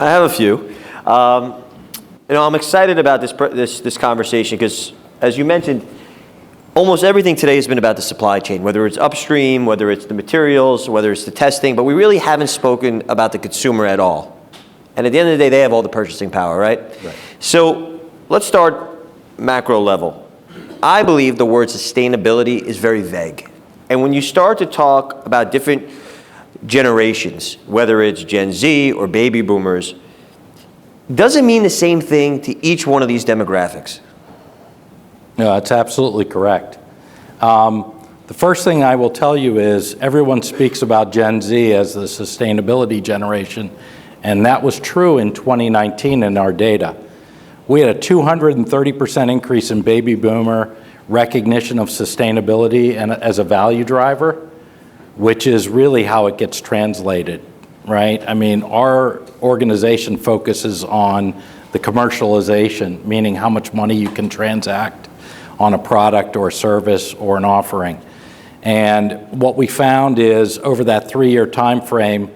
I have a few. I'm excited about this conversation because, as you mentioned, almost everything today has been about the supply chain, whether it's upstream, whether it's the materials, whether it's the testing, but we really haven't spoken about the consumer at all. And at the end of the day, they have all the purchasing power, right? So let's start macro level. I believe the word sustainability is very vague. And when you start to talk about different generations, whether it's Gen Z or baby boomers, doesn't mean the same thing to each one of these demographics. No, that's absolutely correct. The first thing I will tell you is everyone speaks about Gen Z as the sustainability generation, and that was true in 2019 in our data. We had a 230% increase in baby boomer recognition of sustainability and as a value driver, which is really how it gets translated, right? I mean, our organization focuses on the commercialization, meaning how much money you can transact on a product or a service or an offering. And what we found is over that 3-year time frame,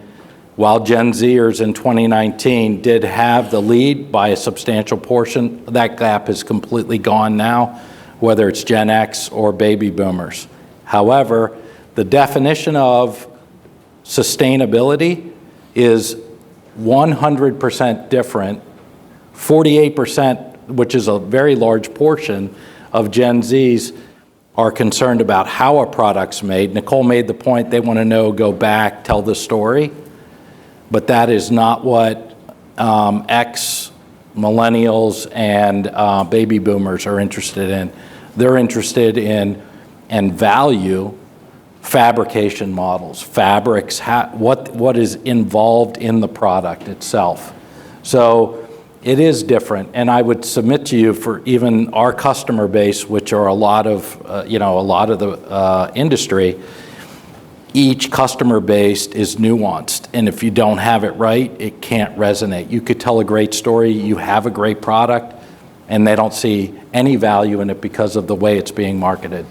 while Gen Zers in 2019 did have the lead by a substantial portion, that gap is completely gone now, whether it's Gen X or baby boomers. However, the definition of sustainability is 100% different. 48%, which is a very large portion of Gen Zs, are concerned about how a product's made. Nicole made the point they want to know, go back, tell the story. But that is not what X, millennials, and baby boomers are interested in. They're interested in and value fabrication models, fabrics, what is involved in the product itself. So it is different, and I would submit to you for even our customer base, which are a lot of the industry, each customer base is nuanced, and if you don't have it right, it can't resonate. You could tell a great story, you have a great product, and they don't see any value in it because of the way it's being marketed.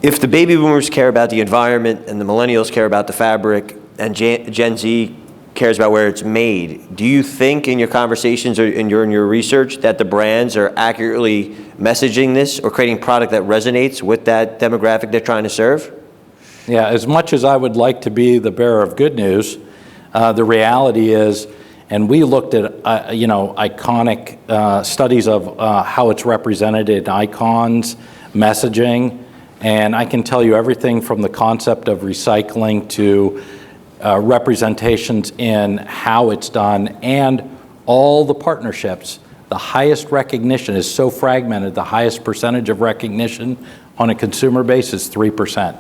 If the baby boomers care about the environment and the millennials care about the fabric and Gen Z cares about where it's made, do you think in your conversations or in your research that the brands are accurately messaging this or creating product that resonates with that demographic they're trying to serve? Yeah, as much as I would like to be the bearer of good news, the reality is, and we looked at iconic studies of how it's represented in icons, messaging, and I can tell you everything from the concept of recycling to representations in how it's done and all the partnerships. The highest recognition is so fragmented, the highest percentage of recognition on a consumer base is 3%.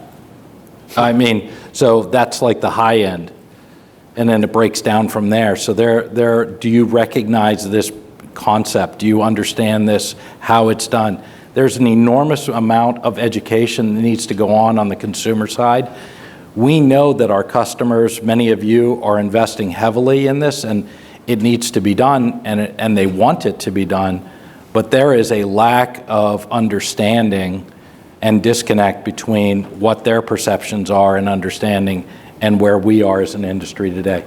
I mean, so that's like the high end. And then it breaks down from there. So do you recognize this concept? Do you understand this, how it's done? There's an enormous amount of education that needs to go on the consumer side. We know that our customers, many of you, are investing heavily in this, and it needs to be done, and they want it to be done, but there is a lack of understanding and disconnect between what their perceptions are and understanding and where we are as an industry today.